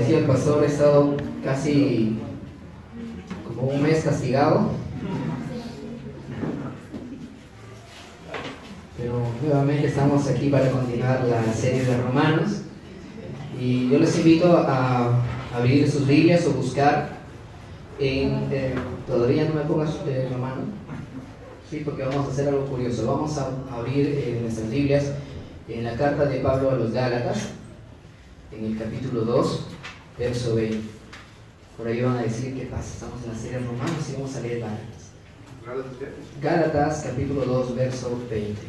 decía el pastor, he estado casi como un mes castigado, pero nuevamente estamos aquí para continuar la serie de Romanos, y yo les invito a abrir sus Biblias o buscar en, todavía no me pongas Romano, sí, porque vamos a hacer algo curioso. Vamos a abrir nuestras Biblias en la carta de Pablo a los Gálatas, en el capítulo 2, verso 20. Por ahí van a decir, ¿qué pasa? Estamos en la serie de Romanos y vamos a leer Gálatas. Gálatas, capítulo 2, verso 20.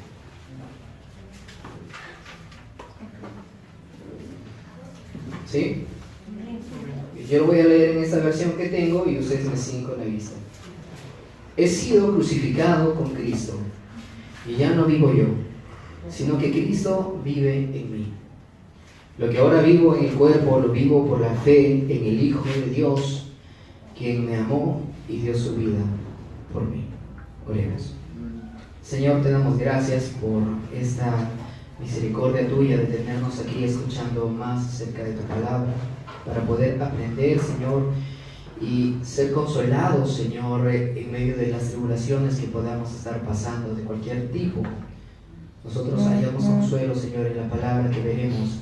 ¿Sí? Yo lo voy a leer en esta versión que tengo y ustedes me siguen con la vista. He sido crucificado con Cristo, y ya no vivo yo, sino que Cristo vive en mí. Lo que ahora vivo en el cuerpo, lo vivo por la fe en el Hijo de Dios, quien me amó y dio su vida por mí. Oremos. Señor, te damos gracias por esta misericordia tuya de tenernos aquí escuchando más acerca de tu palabra, para poder aprender, Señor, y ser consolados, Señor, en medio de las tribulaciones que podamos estar pasando de cualquier tipo. Nosotros hallamos consuelo, Señor, en la palabra que veremos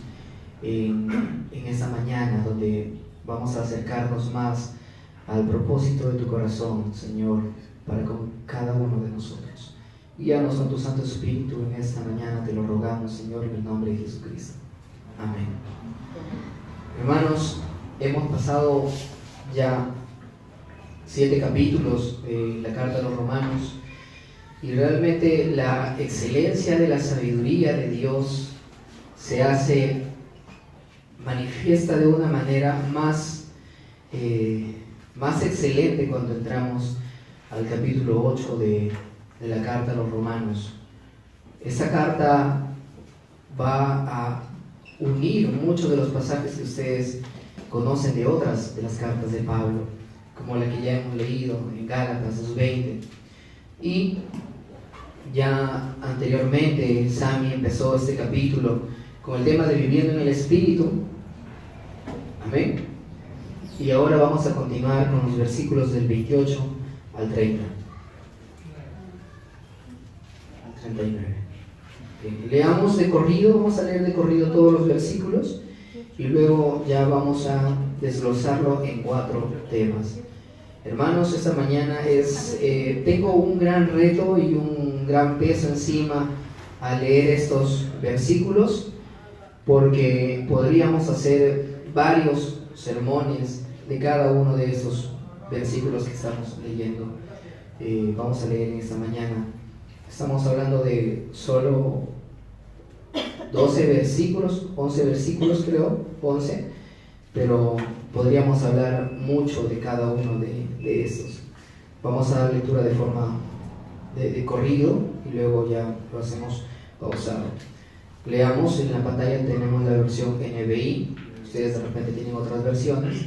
en esta mañana, donde vamos a acercarnos más al propósito de tu corazón, Señor, para con cada uno de nosotros. Guíanos con tu Santo Espíritu en esta mañana, te lo rogamos, Señor, en el nombre de Jesucristo. Amén. Hermanos, hemos pasado ya 7 capítulos de la carta a los Romanos, y realmente la excelencia de la sabiduría de Dios se hace manifiesta de una manera más excelente cuando entramos al capítulo 8 de la carta a los Romanos. Esta carta va a unir muchos de los pasajes que ustedes conocen de otras de las cartas de Pablo, como la que ya hemos leído en Gálatas 2:20. Y ya anteriormente Sammy empezó este capítulo con el tema de viviendo en el Espíritu. Amén. Y ahora vamos a continuar con los versículos del 28 al 30. Al 39. Leamos de corrido, vamos a leer de corrido todos los versículos y luego ya vamos a desglosarlo en 4 temas. Hermanos, esta mañana tengo un gran reto y un gran peso encima al leer estos versículos, porque podríamos hacer varios sermones de cada uno de estos versículos que estamos leyendo. Vamos a leer en esta mañana. Estamos hablando de solo 12 versículos, 11 versículos creo, 11, pero podríamos hablar mucho de cada uno de estos. Vamos a dar lectura de forma de corrido y luego ya lo hacemos pausado. Leamos, en la pantalla tenemos la versión NBI, ustedes de repente tienen otras versiones.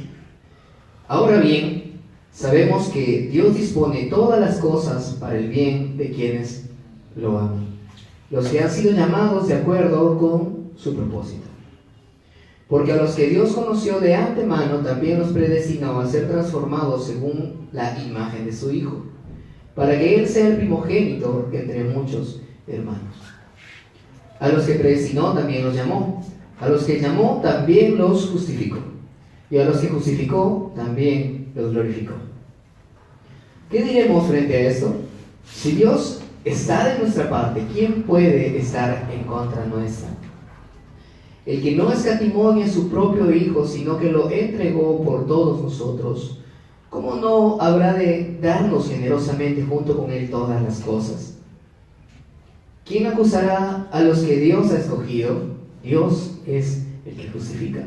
Ahora bien, sabemos que Dios dispone todas las cosas para el bien de quienes lo aman, los que han sido llamados de acuerdo con su propósito. Porque a los que Dios conoció de antemano, también los predestinó a ser transformados según la imagen de su Hijo, para que Él sea el primogénito entre muchos hermanos. A los que predestinó también los llamó, a los que llamó también los justificó, y a los que justificó también los glorificó. ¿Qué diremos frente a esto? Si Dios está de nuestra parte, ¿quién puede estar en contra nuestra? El que no escatimó ni a su propio Hijo, sino que lo entregó por todos nosotros, ¿cómo no habrá de darnos generosamente junto con Él todas las cosas? ¿Quién acusará a los que Dios ha escogido? Dios es el que justifica.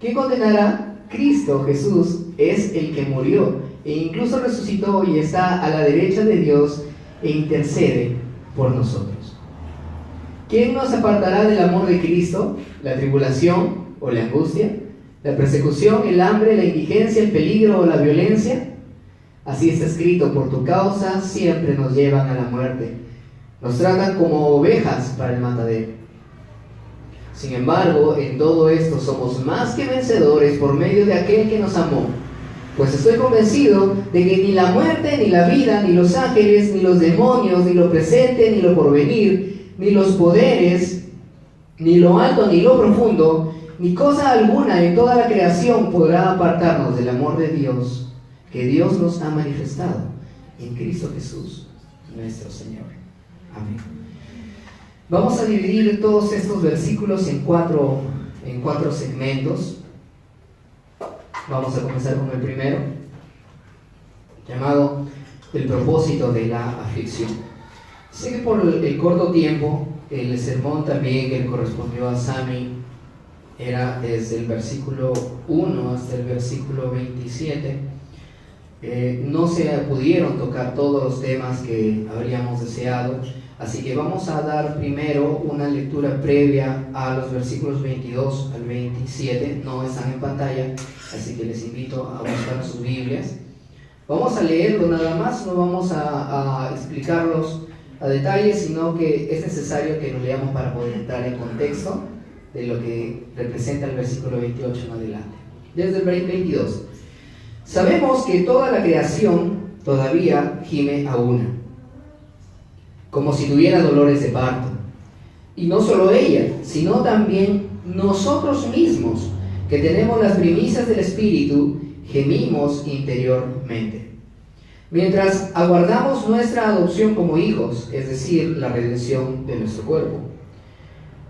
¿Quién condenará? Cristo Jesús es el que murió e incluso resucitó y está a la derecha de Dios e intercede por nosotros. ¿Quién nos apartará del amor de Cristo? ¿La tribulación o la angustia? ¿La persecución, el hambre, la indigencia, el peligro o la violencia? Así está escrito: por tu causa siempre nos llevan a la muerte, nos tratan como ovejas para el matadero. Sin embargo, en todo esto somos más que vencedores por medio de aquel que nos amó. Pues estoy convencido de que ni la muerte, ni la vida, ni los ángeles, ni los demonios, ni lo presente, ni lo porvenir, ni los poderes, ni lo alto, ni lo profundo, ni cosa alguna en toda la creación podrá apartarnos del amor de Dios, que Dios nos ha manifestado en Cristo Jesús, nuestro Señor. Amén. Vamos a dividir todos estos versículos en cuatro segmentos. Vamos a comenzar con el primero, llamado el propósito de la aflicción. Sé que por el corto tiempo, el sermón también que le correspondió a Sammy era desde el versículo 1 hasta el versículo 27. No se pudieron tocar todos los temas que habríamos deseado, así que vamos a dar primero una lectura previa a los versículos 22 al 27. No están en pantalla, así que les invito a buscar sus Biblias. Vamos a leerlo nada más, no vamos a explicarlos a detalle, sino que es necesario que lo leamos para poder entrar en contexto de lo que representa el versículo 28 en adelante. Desde el 22. Sabemos que toda la creación todavía gime a una, como si tuviera dolores de parto. Y no solo ella, sino también nosotros mismos, que tenemos las primicias del Espíritu, gemimos interiormente, mientras aguardamos nuestra adopción como hijos, es decir, la redención de nuestro cuerpo.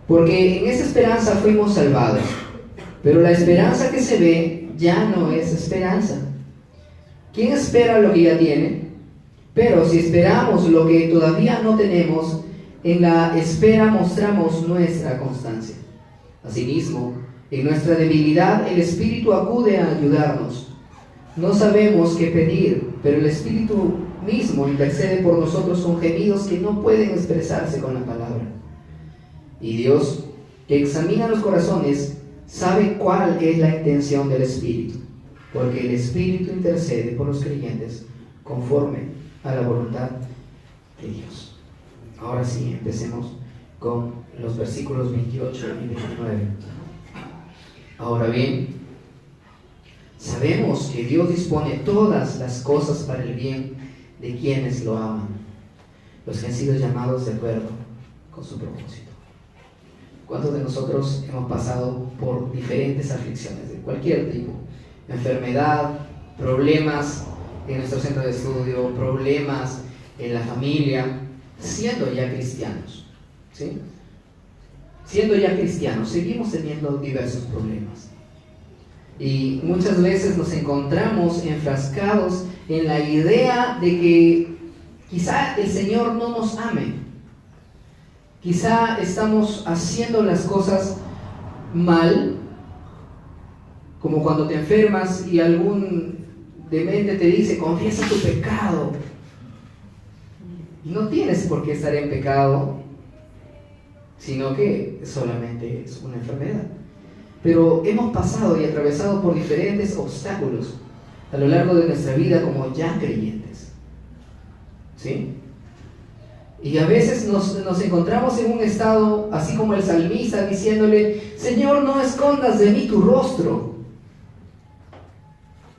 Porque en esa esperanza fuimos salvados, pero la esperanza que se ve ya no es esperanza. ¿Quién espera lo que ya tiene? Pero si esperamos lo que todavía no tenemos, en la espera mostramos nuestra constancia. Asimismo, en nuestra debilidad el Espíritu acude a ayudarnos. No sabemos qué pedir, pero el Espíritu mismo intercede por nosotros con gemidos que no pueden expresarse con la palabra. Y Dios, que examina los corazones, sabe cuál es la intención del Espíritu, porque el Espíritu intercede por los creyentes conforme a la voluntad de Dios. Ahora sí, empecemos con los versículos 28 y 29. Ahora bien, sabemos que Dios dispone todas las cosas para el bien de quienes lo aman, los que han sido llamados de acuerdo con su propósito. ¿Cuántos de nosotros hemos pasado por diferentes aflicciones de cualquier tipo? Enfermedad, problemas en nuestro centro de estudio, problemas en la familia, siendo ya cristianos, ¿sí? Siendo ya cristianos, seguimos teniendo diversos problemas. Y muchas veces nos encontramos enfrascados en la idea de que quizá el Señor no nos ame. Quizá estamos haciendo las cosas mal, como cuando te enfermas y algún demente te dice, confiesa tu pecado. Y no tienes por qué estar en pecado, sino que solamente es una enfermedad. Pero hemos pasado y atravesado por diferentes obstáculos a lo largo de nuestra vida como ya creyentes, ¿sí? Y a veces nos encontramos en un estado así como el salmista diciéndole, Señor, no escondas de mí tu rostro.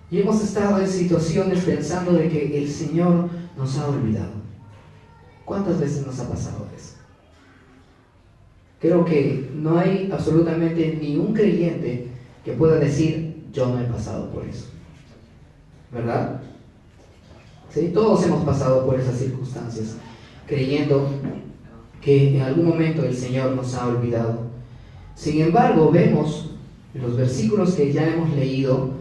Y hemos estado en situaciones pensando de que el Señor nos ha olvidado. ¿Cuántas veces nos ha pasado eso? Creo que no hay absolutamente ni un creyente que pueda decir, yo no he pasado por eso. ¿Verdad? ¿Sí? Todos hemos pasado por esas circunstancias, creyendo que en algún momento el Señor nos ha olvidado. Sin embargo, vemos en los versículos que ya hemos leído,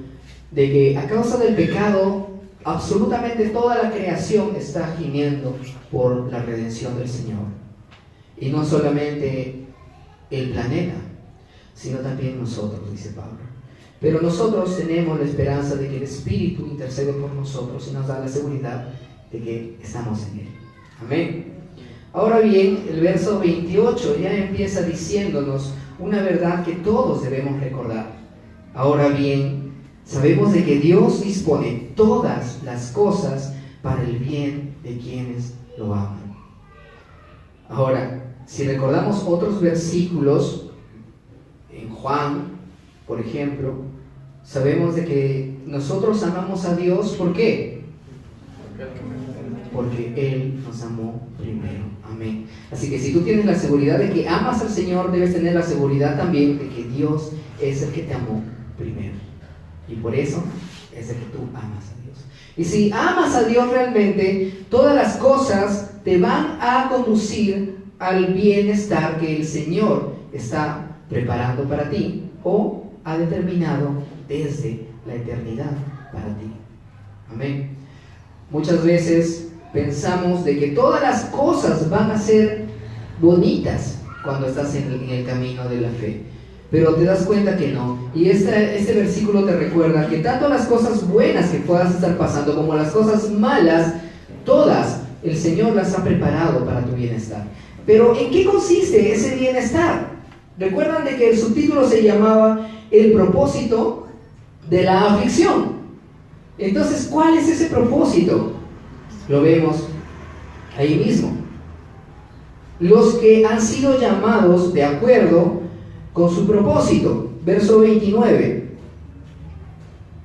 de que a causa del pecado, absolutamente toda la creación está gimiendo por la redención del Señor. Y no solamente el planeta, sino también nosotros, dice Pablo. Pero nosotros tenemos la esperanza de que el Espíritu intercede por nosotros y nos da la seguridad de que estamos en Él. Amén. Ahora bien, el verso 28 ya empieza diciéndonos una verdad que todos debemos recordar. Ahora bien, sabemos de que Dios dispone todas las cosas para el bien de quienes lo aman. Ahora, si recordamos otros versículos Juan, por ejemplo, sabemos de que nosotros amamos a Dios, ¿por qué? Porque Él nos amó primero. Amén. Así que si tú tienes la seguridad de que amas al Señor, debes tener la seguridad también de que Dios es el que te amó primero. Y por eso es el que tú amas a Dios. Y si amas a Dios realmente, todas las cosas te van a conducir al bienestar que el Señor está preparando para ti o ha determinado desde la eternidad para ti. Amén. Muchas veces pensamos de que todas las cosas van a ser bonitas cuando estás en el camino de la fe, pero te das cuenta que no. Y este versículo te recuerda que tanto las cosas buenas que puedas estar pasando como las cosas malas, todas el Señor las ha preparado para tu bienestar. Pero ¿en qué consiste ese bienestar? Recuerdan de que el subtítulo se llamaba El propósito de la aflicción. Entonces, ¿cuál es ese propósito? Lo vemos ahí mismo. Los que han sido llamados de acuerdo con su propósito. Verso 29.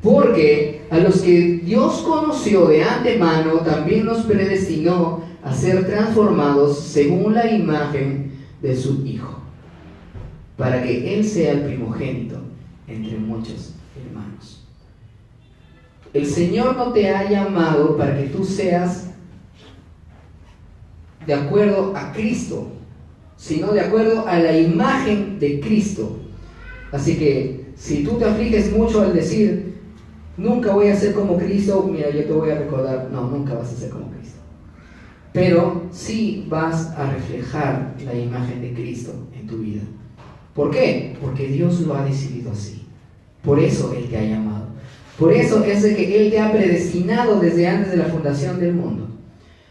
Porque a los que Dios conoció de antemano, también los predestinó a ser transformados según la imagen de su Hijo, para que Él sea el primogénito entre muchos hermanos. El Señor no te ha llamado para que tú seas de acuerdo a Cristo, sino de acuerdo a la imagen de Cristo. Así que si tú te afliges mucho al decir, nunca voy a ser como Cristo, mira, yo te voy a recordar, no, nunca vas a ser como Cristo. Pero sí vas a reflejar la imagen de Cristo en tu vida. ¿Por qué? Porque Dios lo ha decidido así. Por eso Él te ha llamado. Por eso es de que Él te ha predestinado desde antes de la fundación del mundo,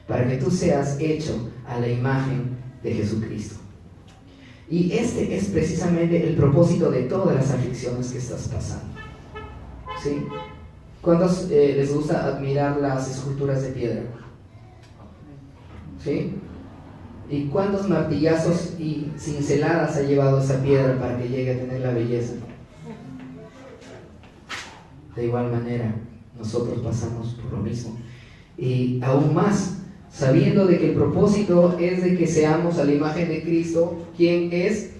para que tú seas hecho a la imagen de Jesucristo. Y este es precisamente el propósito de todas las aflicciones que estás pasando. ¿Sí? ¿Cuántos les gusta admirar las esculturas de piedra? ¿Sí? ¿Y cuántos martillazos y cinceladas ha llevado esa piedra para que llegue a tener la belleza? De igual manera, nosotros pasamos por lo mismo. Y aún más, sabiendo de que el propósito es de que seamos a la imagen de Cristo, quien es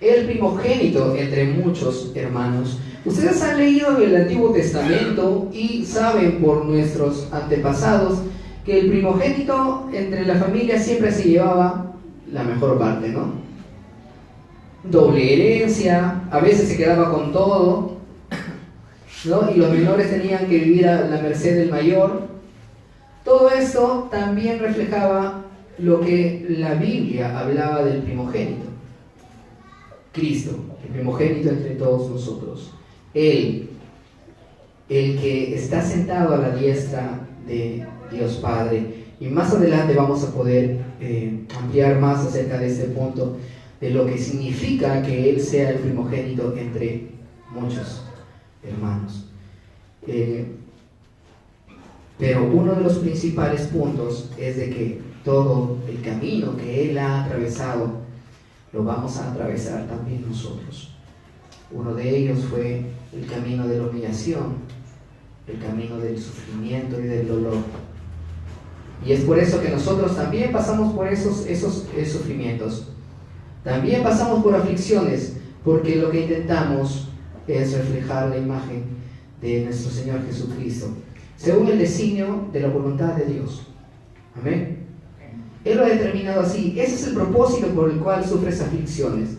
el primogénito entre muchos hermanos. Ustedes han leído en el Antiguo Testamento y saben por nuestros antepasados que el primogénito entre la familia siempre se llevaba la mejor parte, ¿no? Doble herencia, a veces se quedaba con todo, ¿no? Y los menores tenían que vivir a la merced del mayor. Todo esto también reflejaba lo que la Biblia hablaba del primogénito. Cristo, el primogénito entre todos nosotros. Él, el que está sentado a la diestra de Dios Padre. Y más adelante vamos a poder ampliar más acerca de este punto, de lo que significa que Él sea el primogénito entre muchos hermanos. Pero uno de los principales puntos es de que todo el camino que Él ha atravesado lo vamos a atravesar también nosotros. Uno de ellos fue el camino de la humillación, el camino del sufrimiento y del dolor. Y es por eso que nosotros también pasamos por esos sufrimientos. También pasamos por aflicciones, porque lo que intentamos es reflejar la imagen de nuestro Señor Jesucristo, según el designio de la voluntad de Dios. Amén. Él lo ha determinado así. Ese es el propósito por el cual sufres aflicciones.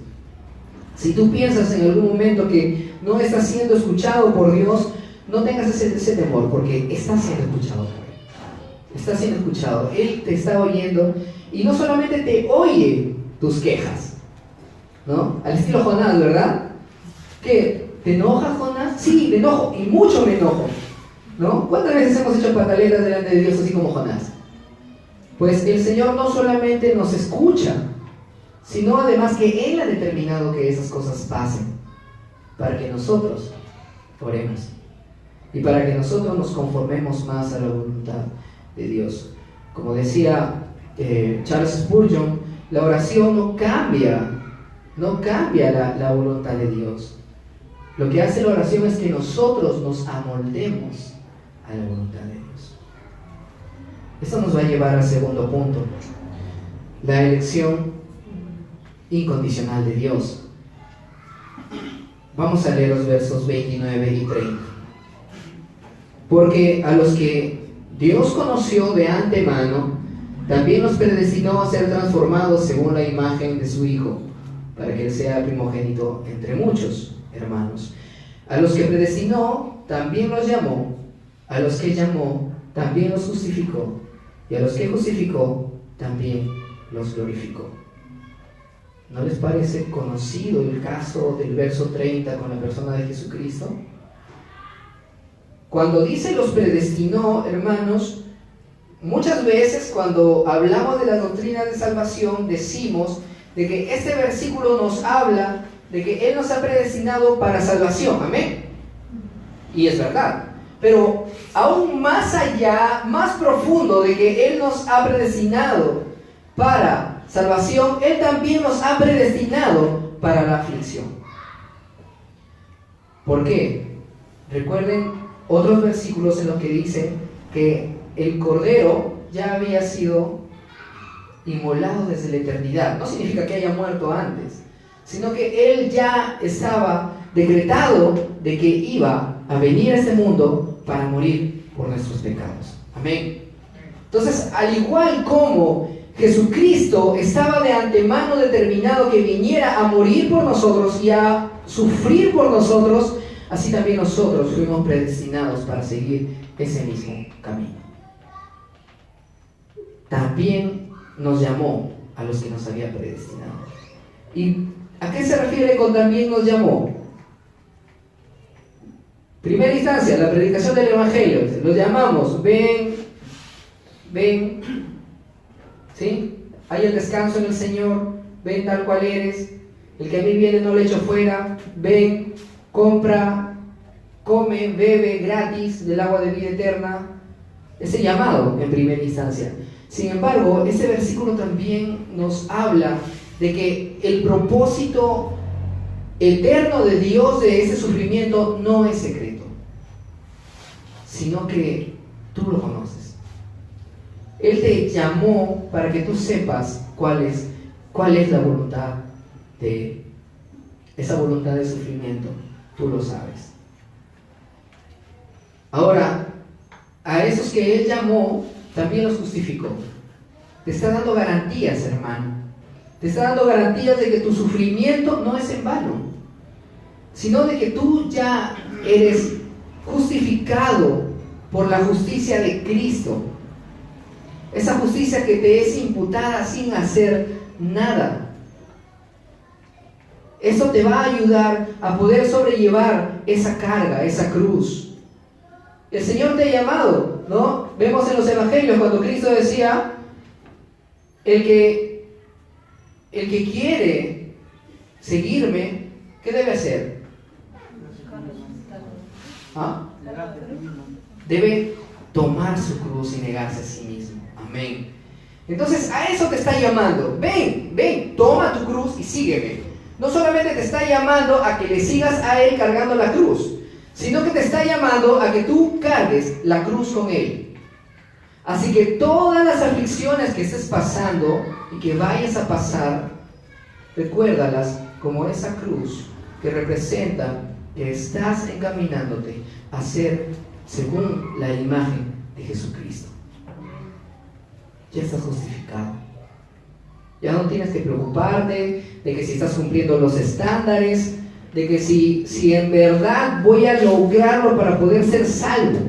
Si tú piensas en algún momento que no estás siendo escuchado por Dios, no tengas ese temor, porque estás siendo escuchado por Él. Estás siendo escuchado. Él te está oyendo y no solamente te oye tus quejas, ¿no? Al estilo Jonás, ¿verdad? ¿Qué? ¿Te enoja, Jonás? Sí, me enojo, y mucho me enojo, ¿no? ¿Cuántas veces hemos hecho pataletas delante de Dios así como Jonás? Pues el Señor no solamente nos escucha, sino además que Él ha determinado que esas cosas pasen, para que nosotros oremos y para que nosotros nos conformemos más a la voluntad de Dios. Como decía Charles Spurgeon, la oración no cambia no cambia la voluntad de Dios. Lo que hace la oración es que nosotros nos amoldemos a la voluntad de Dios. Esto nos va a llevar al segundo punto: la elección incondicional de Dios. Vamos a leer los versos 29 y 30. Porque a los que Dios conoció de antemano, también los predestinó a ser transformados según la imagen de su Hijo, para que Él sea primogénito entre muchos hermanos. A los que predestinó, también los llamó. A los que llamó, también los justificó. Y a los que justificó, también los glorificó. ¿No les parece conocido el caso del verso 30 con la persona de Jesucristo? Cuando dice los predestinó, hermanos, muchas veces cuando hablamos de la doctrina de salvación decimos de que este versículo nos habla de que Él nos ha predestinado para salvación, amén. Y es verdad, pero aún más allá, más profundo de que Él nos ha predestinado para salvación, Él también nos ha predestinado para la aflicción. ¿Por qué? Recuerden otros versículos en los que dice que el Cordero ya había sido inmolado desde la eternidad. No significa que haya muerto antes, sino que Él ya estaba decretado de que iba a venir a este mundo para morir por nuestros pecados. Amén. Entonces, al igual como Jesucristo estaba de antemano determinado que viniera a morir por nosotros y a sufrir por nosotros, así también nosotros fuimos predestinados para seguir ese mismo camino. También nos llamó a los que nos había predestinado. ¿Y a qué se refiere con también nos llamó? Primera instancia, la predicación del Evangelio. Los llamamos, ven, ¿sí? Hay el descanso en el Señor, ven tal cual eres. El que a mí viene no le echo fuera, ven, compra, come, bebe gratis del agua de vida eterna. Ese llamado en primera instancia. Sin embargo, este versículo también nos habla de que el propósito eterno de Dios de ese sufrimiento no es secreto, sino que tú lo conoces. Él te llamó para que tú sepas cuál es la voluntad de Él. Esa voluntad de sufrimiento, tú lo sabes. Ahora, a esos que Él llamó, también los justificó. Te está dando garantías, hermano. Te está dando garantías de que tu sufrimiento no es en vano, sino de que tú ya eres justificado por la justicia de Cristo. Esa justicia que te es imputada sin hacer nada. Eso te va a ayudar a poder sobrellevar esa carga, esa cruz. El Señor te ha llamado, ¿no? Vemos en los evangelios cuando Cristo decía, el que quiere seguirme, ¿qué debe hacer? ¿Ah? Debe tomar su cruz y negarse a sí mismo. Amén. Entonces a eso te está llamando. Ven, toma tu cruz y sígueme. No solamente te está llamando a que le sigas a Él cargando la cruz, sino que te está llamando a que tú cargues la cruz con Él. Así que todas las aflicciones que estés pasando y que vayas a pasar, recuérdalas como esa cruz que representa que estás encaminándote a ser según la imagen de Jesucristo. Ya estás justificado. Ya no tienes que preocuparte de que si estás cumpliendo los estándares, de que si en verdad voy a lograrlo para poder ser salvo,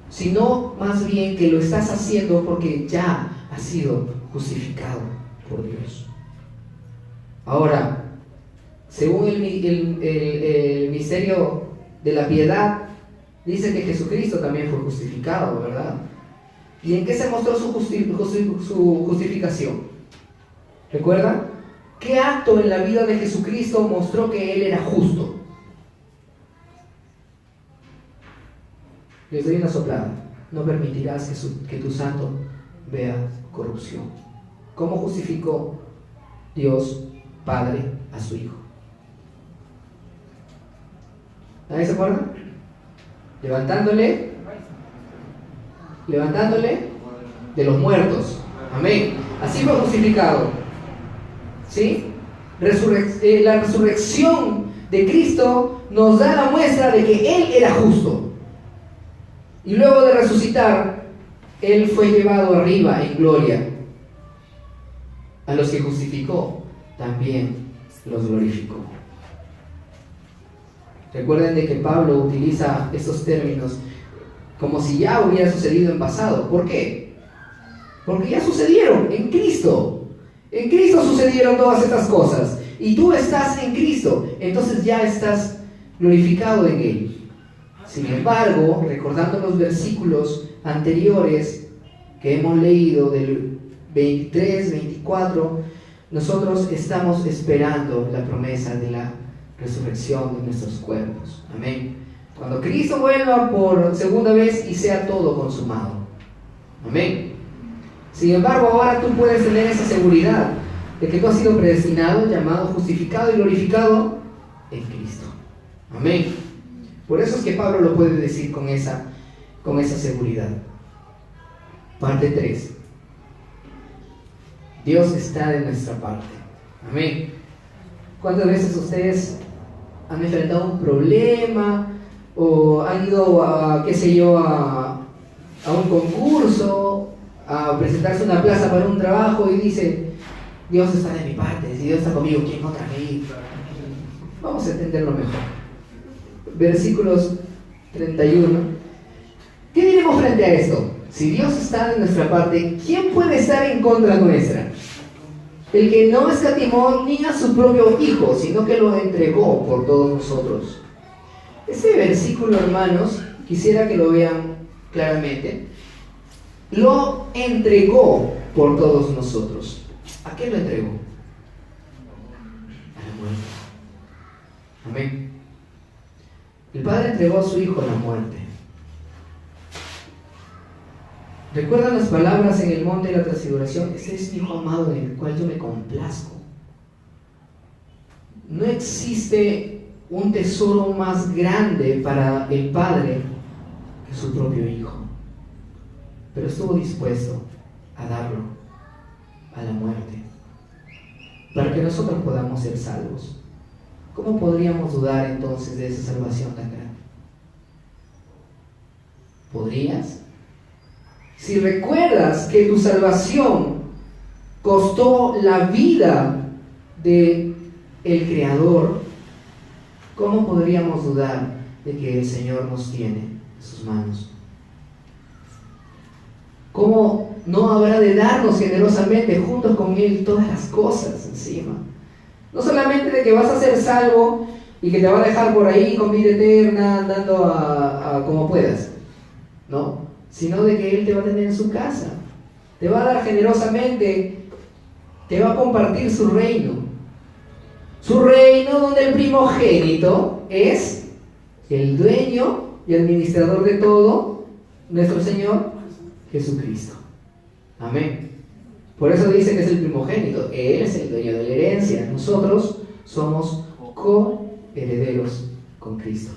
sino más bien que lo estás haciendo porque ya has sido justificado por Dios. Ahora, según el misterio de la piedad, dice que Jesucristo también fue justificado, ¿verdad? ¿Y en qué se mostró su justificación? ¿Recuerdan? ¿Qué acto en la vida de Jesucristo mostró que Él era justo? Les doy una soplada. No permitirás que tu santo vea corrupción. ¿Cómo justificó Dios padre a su hijo. ¿Nadie se acuerda? Levantándole de los muertos. Amén. Así fue justificado. ¿Sí? La resurrección de Cristo nos da la muestra de que Él era justo. Y luego de resucitar, Él fue llevado arriba en gloria. A los que justificó, también los glorificó. Recuerden de que Pablo utiliza estos términos como si ya hubiera sucedido en pasado. ¿Por qué? Porque ya sucedieron en Cristo. En Cristo sucedieron todas estas cosas. Y tú estás en Cristo. Entonces ya estás glorificado en Él. Sin embargo, recordando los versículos anteriores que hemos leído, del 23, 24, nosotros estamos esperando la promesa de la resurrección de nuestros cuerpos. Amén. Cuando Cristo vuelva por segunda vez y sea todo consumado. Amén. Sin embargo, ahora tú puedes tener esa seguridad de que tú has sido predestinado, llamado, justificado y glorificado en Cristo. Amén. Por eso es que Pablo lo puede decir con esa seguridad. Parte 3. Dios está de nuestra parte. Amén. ¿Cuántas veces ustedes han enfrentado un problema o han ido a, qué sé yo, a un concurso, a presentarse una plaza para un trabajo y dicen, Dios está de mi parte, si Dios está conmigo, ¿quién contra mí? Vamos a entenderlo mejor. Versículos 31. ¿Qué diremos frente a esto? Si Dios está de nuestra parte, ¿quién puede estar en contra nuestra? El que no escatimó ni a su propio Hijo, sino que lo entregó por todos nosotros. Este versículo, hermanos, quisiera que lo vean claramente. Lo entregó por todos nosotros. ¿A qué lo entregó? A la muerte. Amén. El Padre entregó a su Hijo a la muerte. ¿Recuerdan las palabras en el monte de la transfiguración? Ese es mi Hijo amado en el cual yo me complazco. No existe un tesoro más grande para el Padre que su propio Hijo. Pero estuvo dispuesto a darlo a la muerte para que nosotros podamos ser salvos. ¿Cómo podríamos dudar entonces de esa salvación tan grande? ¿Podrías? Si recuerdas que tu salvación costó la vida de el Creador, ¿cómo podríamos dudar de que el Señor nos tiene en sus manos? ¿Cómo no habrá de darnos generosamente juntos con Él todas las cosas encima? No solamente de que vas a ser salvo y que te va a dejar por ahí con vida eterna, andando a como puedas, ¿no? Sino de que Él te va a tener en su casa, te va a dar generosamente, te va a compartir su reino donde el primogénito es el dueño y administrador de todo, nuestro Señor Jesucristo. Amén. Por eso dice que es el primogénito. Él es el dueño de la herencia. Nosotros somos coherederos con Cristo.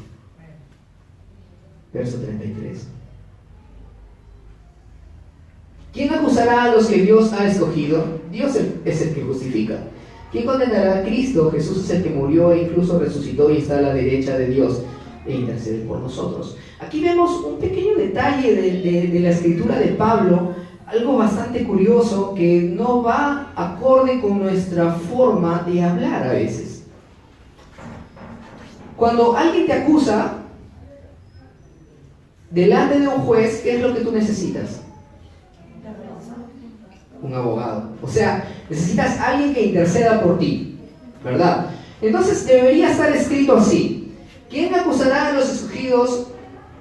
Verso 33. ¿Quién acusará a los que Dios ha escogido? Dios es el que justifica. ¿Quién condenará a Cristo? Jesús es el que murió e incluso resucitó y está a la derecha de Dios e intercede por nosotros. Aquí vemos un pequeño detalle de la escritura de Pablo, algo bastante curioso que no va acorde con nuestra forma de hablar a veces. Cuando alguien te acusa delante de un juez, ¿qué es lo que tú necesitas? Un abogado. O sea, necesitas a alguien que interceda por ti, ¿verdad? Entonces debería estar escrito así: ¿quién acusará a los escogidos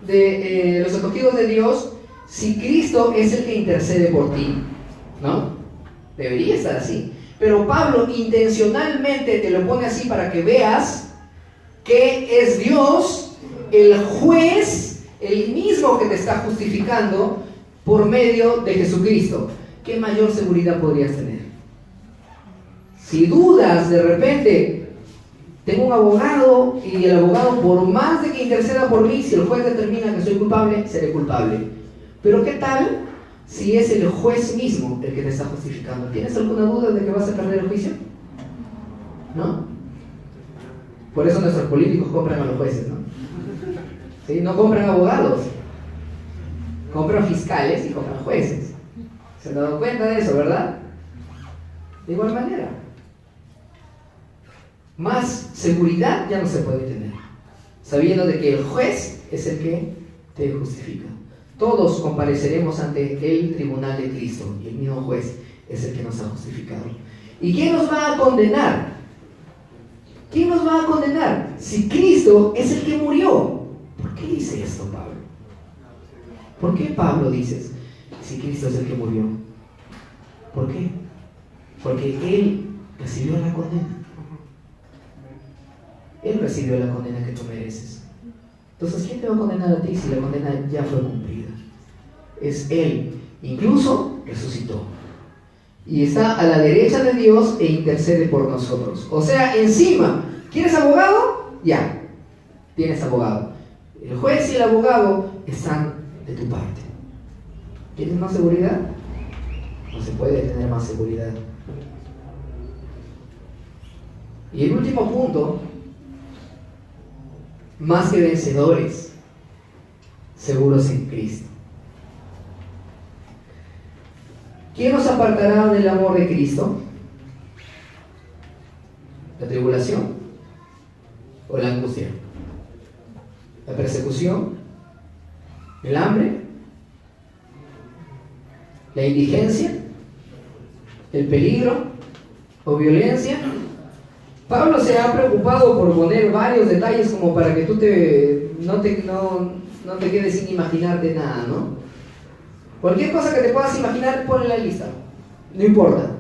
de Dios si Cristo es el que intercede por ti? ¿No? Debería estar así. Pero Pablo intencionalmente te lo pone así para que veas que es Dios, el juez, el mismo que te está justificando por medio de Jesucristo. ¿Qué mayor seguridad podrías tener? Si dudas de repente, tengo un abogado y el abogado, por más de que interceda por mí, si el juez determina que soy culpable, seré culpable. Pero ¿qué tal si es el juez mismo el que te está justificando? ¿Tienes alguna duda de que vas a perder el juicio? ¿No? Por eso nuestros políticos compran a los jueces, ¿no? ¿Sí? No compran abogados, compran fiscales y compran jueces. ¿Se han dado cuenta de eso, verdad? De igual manera, más seguridad ya no se puede tener, sabiendo de que el juez es el que te justifica. Todos compareceremos ante el tribunal de Cristo y el mismo juez es el que nos ha justificado. ¿Y quién nos va a condenar? ¿Quién nos va a condenar? Si Cristo es el que murió. ¿Por qué dice esto Pablo? ¿Por qué Pablo dice si Cristo es el que murió? ¿Por qué? Porque Él recibió la condena. Él recibió la condena que tú mereces. Entonces, ¿quién te va a condenar a ti si la condena ya fue cumplida? Es Él. Incluso resucitó. Y está a la derecha de Dios e intercede por nosotros. O sea, encima, ¿quieres abogado? Ya, tienes abogado. El juez y el abogado están de tu parte. ¿Quieres más seguridad? No se puede tener más seguridad. Y el último punto, más que vencedores, seguros en Cristo. ¿Quién nos apartará del amor de Cristo? ¿La tribulación o la angustia? ¿La persecución? ¿El hambre? ¿La indigencia? ¿El peligro o violencia? Pablo se ha preocupado por poner varios detalles como para que tú no te quedes sin imaginarte nada, ¿no? Cualquier cosa que te puedas imaginar, ponle la lista, no importa.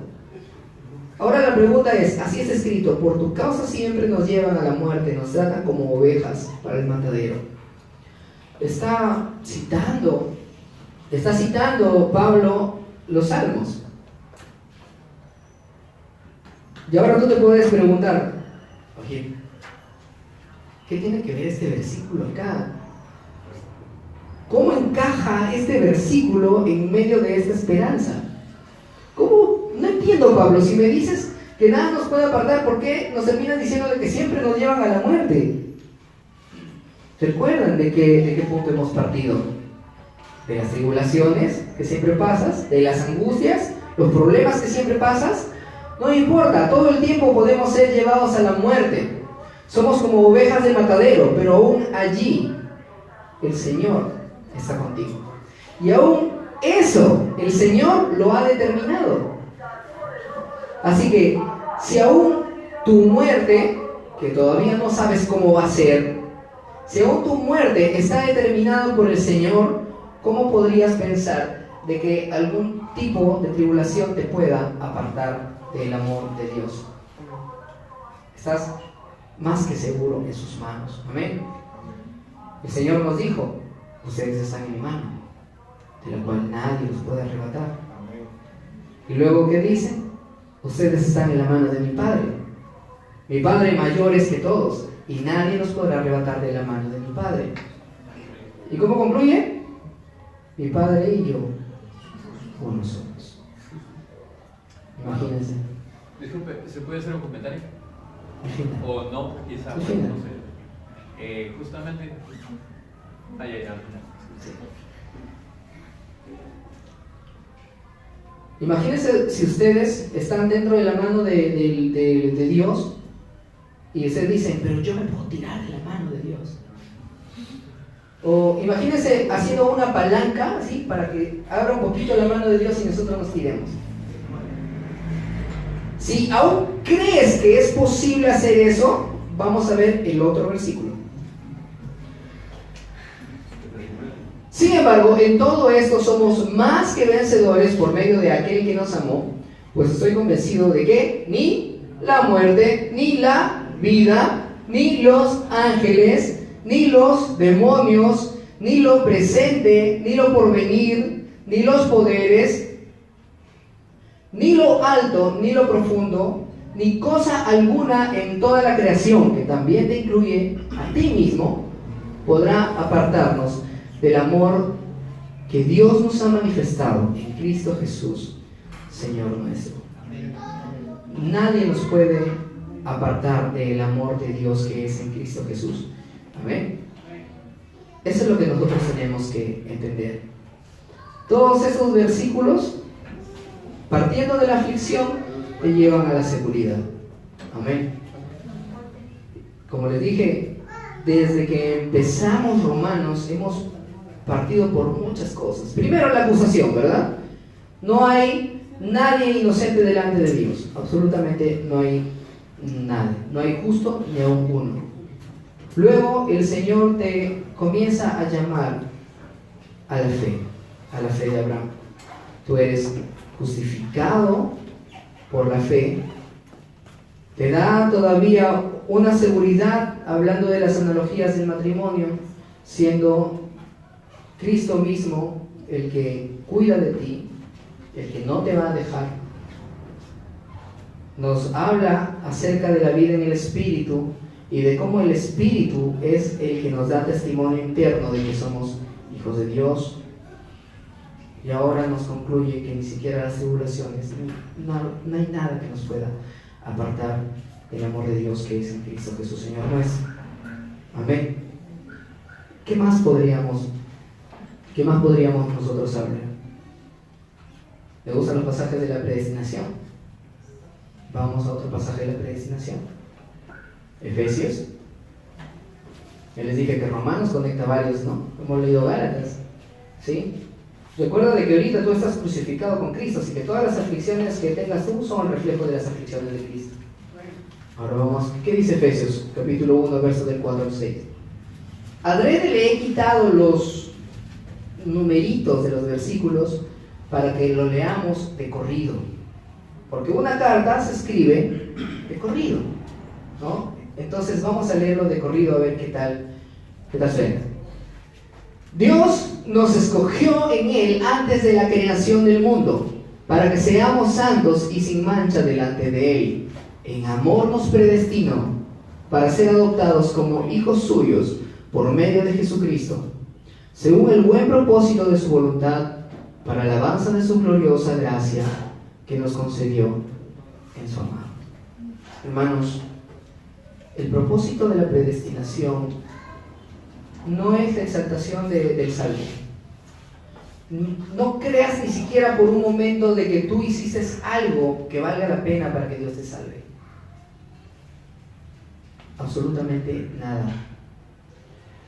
Ahora la pregunta es, así está escrito: por tu causa siempre nos llevan a la muerte, nos tratan como ovejas para el matadero. Está citando Pablo los salmos. Y ahora tú te puedes preguntar, oye, ¿qué tiene que ver este versículo acá? ¿Cómo encaja este versículo en medio de esta esperanza? ¿Cómo? No entiendo, Pablo. Si me dices que nada nos puede apartar, ¿por qué nos terminas diciendo de que siempre nos llevan a la muerte? ¿Recuerdan de qué punto hemos partido? De las tribulaciones que siempre pasas, de las angustias, los problemas que siempre pasas. No importa, todo el tiempo podemos ser llevados a la muerte. Somos como ovejas de matadero, pero aún allí el Señor está contigo. Y aún eso, el Señor lo ha determinado. Así que, si aún tu muerte, que todavía no sabes cómo va a ser, si aún tu muerte está determinada por el Señor, ¿cómo podrías pensar de que algún tipo de tribulación te pueda apartar del amor de Dios? Estás más que seguro en sus manos. Amén. El Señor nos dijo: ustedes están en mi mano, de la cual nadie los puede arrebatar. Y luego, ¿qué dice? Ustedes están en la mano de mi Padre. Mi Padre mayor es que todos, y nadie los podrá arrebatar de la mano de mi Padre. ¿Y cómo concluye? Mi Padre y yo uno somos. Imagínense. Disculpe, ¿se puede hacer un comentario? Imagínate. O no, quizás, no sé. Justamente. Imagínense si ustedes están dentro de la mano de Dios y ustedes dicen: pero yo me puedo tirar de la mano de Dios. O imagínense haciendo una palanca así para que abra un poquito la mano de Dios y nosotros nos tiremos. Si aún crees que es posible hacer eso, vamos a ver el otro versículo. Sin embargo, en todo esto somos más que vencedores por medio de aquel que nos amó, pues estoy convencido de que ni la muerte, ni la vida, ni los ángeles, ni los demonios, ni lo presente, ni lo porvenir, ni los poderes, ni lo alto, ni lo profundo, ni cosa alguna en toda la creación, que también te incluye a ti mismo, podrá apartarnos del amor que Dios nos ha manifestado en Cristo Jesús, Señor nuestro. Nadie nos puede apartar del amor de Dios que es en Cristo Jesús. Amén. Eso es lo que nosotros tenemos que entender. Todos esos versículos, partiendo de la aflicción, te llevan a la seguridad. Amén. Como les dije, desde que empezamos Romanos, hemos partido por muchas cosas. Primero la acusación, ¿verdad? No hay nadie inocente delante de Dios. Absolutamente no hay nadie. No hay justo ni aun uno. Luego el Señor te comienza a llamar a la fe de Abraham. Tú eres justificado por la fe. Te da todavía una seguridad, hablando de las analogías del matrimonio, siendo Cristo mismo el que cuida de ti, el que no te va a dejar. Nos habla acerca de la vida en el Espíritu y de cómo el Espíritu es el que nos da testimonio interno de que somos hijos de Dios. Y ahora nos concluye que ni siquiera las tribulaciones, no hay nada que nos pueda apartar del amor de Dios que es en Cristo Jesús, Señor nuestro. Amén. ¿Qué más podríamos nosotros hablar? ¿Le gustan los pasajes de la predestinación? Vamos a otro pasaje de la predestinación. Efesios. Yo les dije que Romanos conecta varios, ¿no? Hemos leído Gálatas, ¿sí? Recuerda de que ahorita tú estás crucificado con Cristo, así que todas las aflicciones que tengas tú son el reflejo de las aflicciones de Cristo. Ahora vamos, ¿qué dice Efesios? Capítulo 1, versos del 4 al 6. Adrede le he quitado los numeritos de los versículos para que lo leamos de corrido. Porque una carta se escribe de corrido, ¿no? Entonces vamos a leerlo de corrido a ver qué tal suena. Dios nos escogió en Él antes de la creación del mundo, para que seamos santos y sin mancha delante de Él. En amor nos predestinó para ser adoptados como hijos suyos por medio de Jesucristo, según el buen propósito de su voluntad, para la alabanza de su gloriosa gracia que nos concedió en su amado. Hermanos, el propósito de la predestinación no es la exaltación del salvo. No creas ni siquiera por un momento de que tú hiciste algo que valga la pena para que Dios te salve. Absolutamente nada.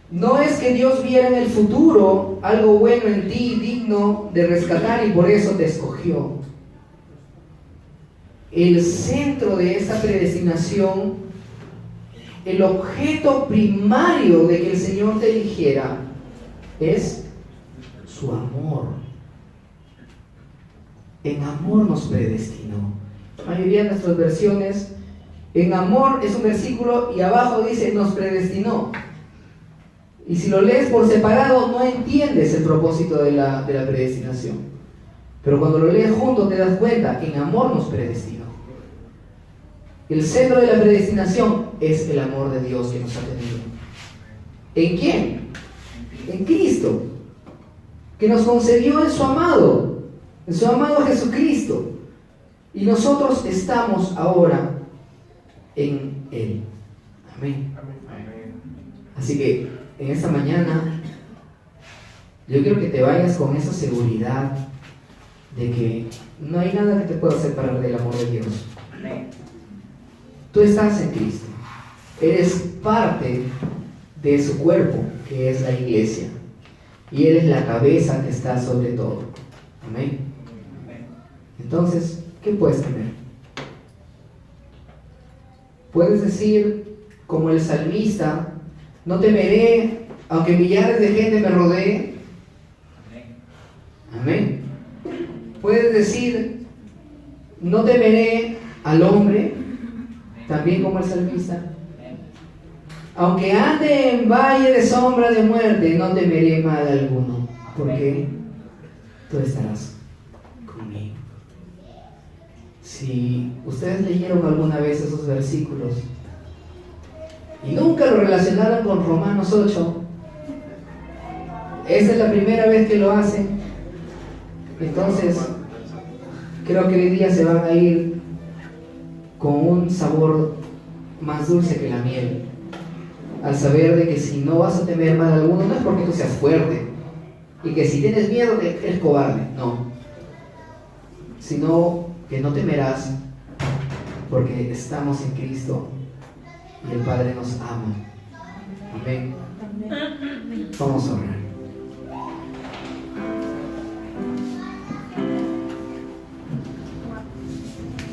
No es que Dios viera en el futuro algo bueno en ti, digno de rescatar, y por eso te escogió. El centro de esta predestinación, el objeto primario de que el Señor te eligiera, es su amor. En amor nos predestinó. La mayoría de nuestras versiones, en amor es un versículo y abajo dice nos predestinó. Y si lo lees por separado no entiendes el propósito de la predestinación. Pero cuando lo lees junto te das cuenta, en amor nos predestinó. El centro de la predestinación es el amor de Dios que nos ha tenido. ¿En quién? En Cristo, que nos concedió en su amado Jesucristo. Y nosotros estamos ahora en Él. Amén. Así que en esta mañana yo quiero que te vayas con esa seguridad de que no hay nada que te pueda separar del amor de Dios. Tú estás en Cristo, eres parte de su cuerpo, que es la iglesia, y Él es la cabeza que está sobre todo. Amén. Entonces, ¿qué puedes temer? Puedes decir, como el salmista, no temeré, aunque millares de gente me rodee. Amén. Puedes decir, no temeré al hombre, también como el salmista. Aunque ande en valle de sombra de muerte, no temeré mal alguno, porque tú estarás conmigo. Si ustedes leyeron alguna vez esos versículos y nunca lo relacionaron con Romanos 8, esta es la primera vez que lo hacen, entonces creo que hoy día se van a ir con un sabor más dulce que la miel, al saber de que si no vas a temer mal alguno, no es porque tú seas fuerte y que si tienes miedo eres cobarde, no, sino que no temerás porque estamos en Cristo y el Padre nos ama. Amén. Vamos a orar.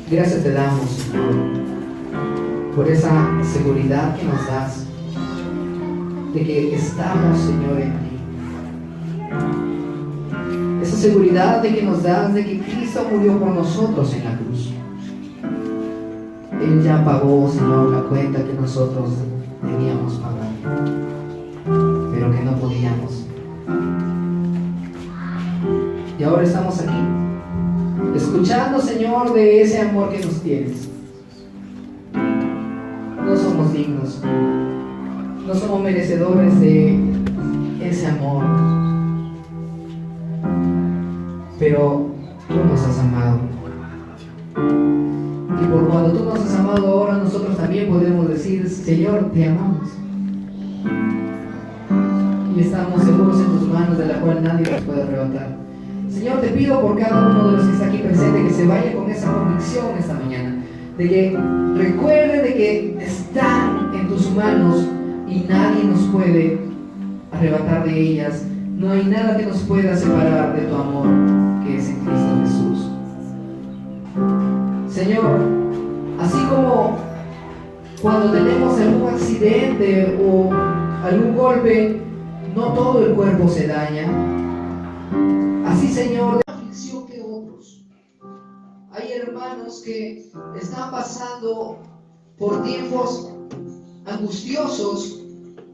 Gracias te damos, Señor, por esa seguridad que nos das de que estamos, Señor, en ti. Esa seguridad de que nos das de que Cristo murió por nosotros en la cruz. Él ya pagó, Señor, la cuenta que nosotros debíamos pagar, pero que no podíamos. Y ahora estamos aquí, escuchando, Señor, de ese amor que nos tienes. No somos dignos, no somos merecedores de ese amor, pero tú nos has amado. Y por cuando tú nos has amado ahora, nosotros también podemos decir: Señor, te amamos. Y estamos seguros en tus manos, de la cual nadie nos puede arrebatar. Señor, te pido por cada uno de los que está aquí presente que se vaya con esa convicción esta mañana, de que recuerde de que están en tus manos y nadie nos puede arrebatar de ellas. No hay nada que nos pueda separar de tu amor, que es en Cristo Jesús. Señor, así como cuando tenemos algún accidente o algún golpe, no todo el cuerpo se daña. Así, Señor, de aflicción que otros. Hay hermanos que están pasando por tiempos angustiosos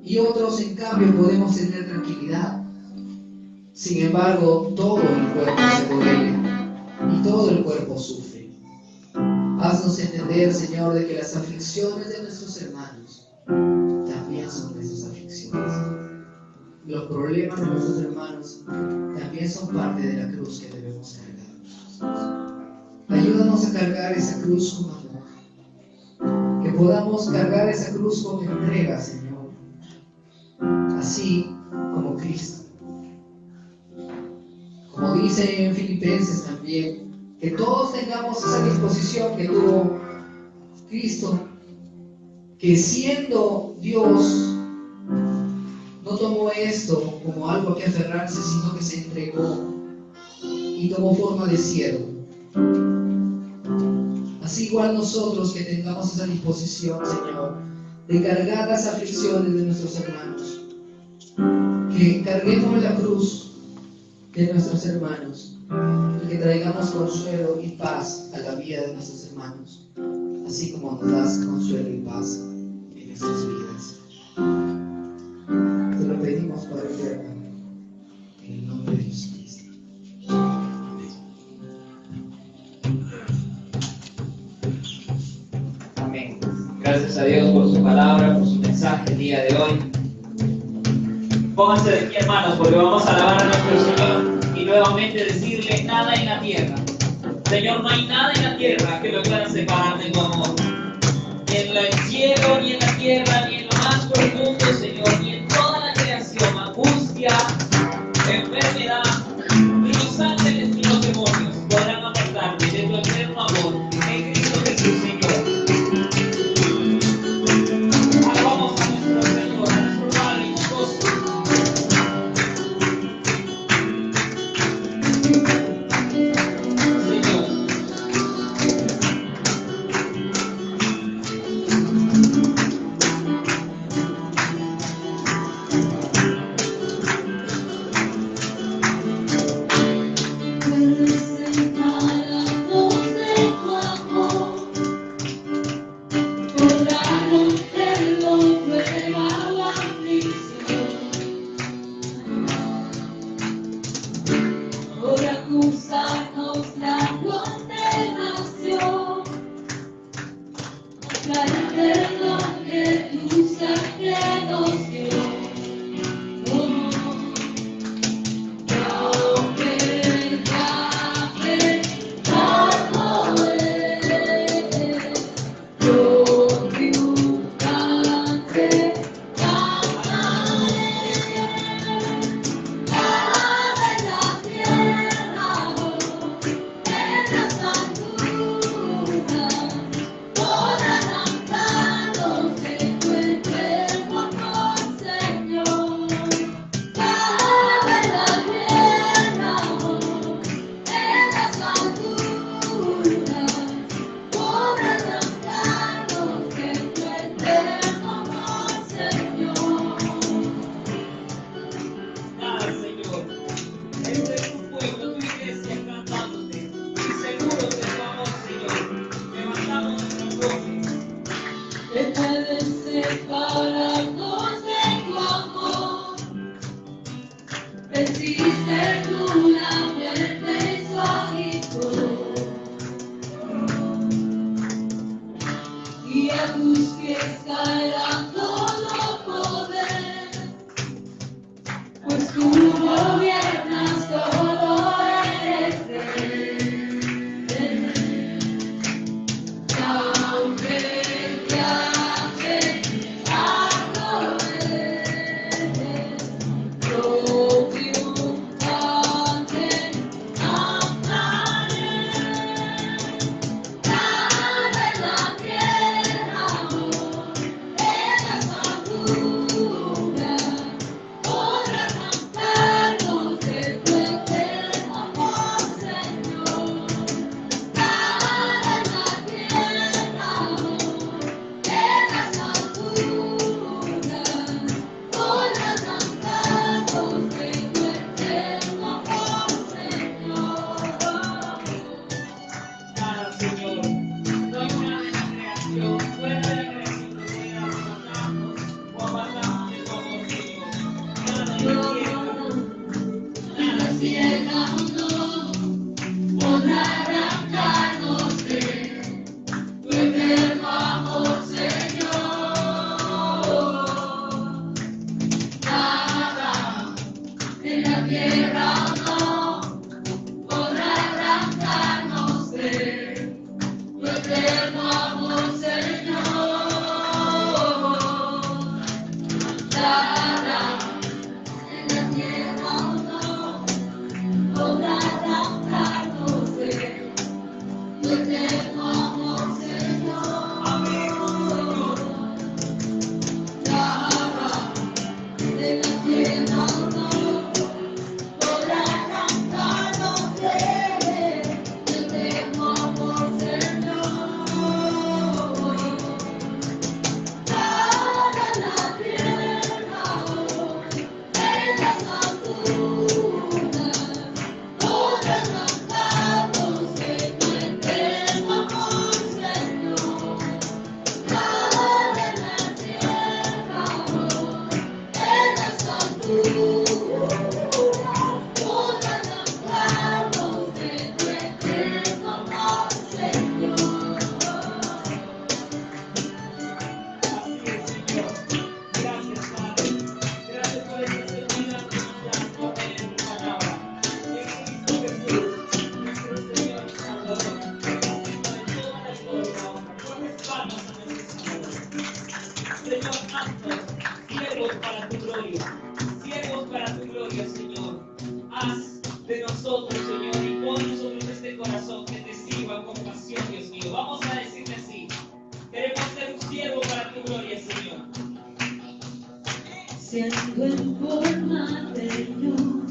y otros, en cambio, podemos tener tranquilidad. Sin embargo, todo el cuerpo se modela y todo el cuerpo sufre. Haznos entender, Señor, de que las aflicciones de nuestros hermanos también son nuestras aflicciones. Los problemas de nuestros hermanos también son parte de la cruz que debemos cargar. Ayúdanos a cargar esa cruz con amor, que podamos cargar esa cruz con entrega, Señor, así como Cristo. Como dice en Filipenses también, que todos tengamos esa disposición que tuvo Cristo, que siendo Dios, no tomó esto como algo a que aferrarse, sino que se entregó y tomó forma de siervo. Así igual nosotros, que tengamos esa disposición, Señor, de cargar las aflicciones de nuestros hermanos, que carguemos la cruz de nuestros hermanos, y que traigamos consuelo y paz a la vida de nuestros hermanos, así como nos das consuelo y paz en nuestras vidas. Te lo pedimos, Padre eterno, en el nombre de Jesucristo. Amén. Gracias a Dios por su palabra, por su mensaje el día de hoy. Pónganse de pie, hermanos, porque vamos a alabar a nuestro Señor y nuevamente decirle: nada en la tierra, Señor, no hay nada en la tierra que lo pueda separar de tu amor. Ni en el cielo, ni en la tierra, ni en lo más profundo, Señor, ni en toda la creación, angustia, enfermedad, ni los ángeles ni los demonios podrán apartarte de tu eterno amor en Cristo Jesús, Señor. Alabamos a nuestro Señor, a nuestro Padre y gozoso. Señor. declararnos de tu amor. Venciste tú la muerte y su aguijón, y a tus pies caerá todo poder, pues tú gobiernas todo, eres rey. Siervos para tu gloria, Señor. Haz de nosotros, Señor, y pon en nosotros este corazón que te sirva con pasión, Dios mío. Vamos a decirle así: queremos ser un siervo para tu gloria, Señor. Siendo en forma de Dios,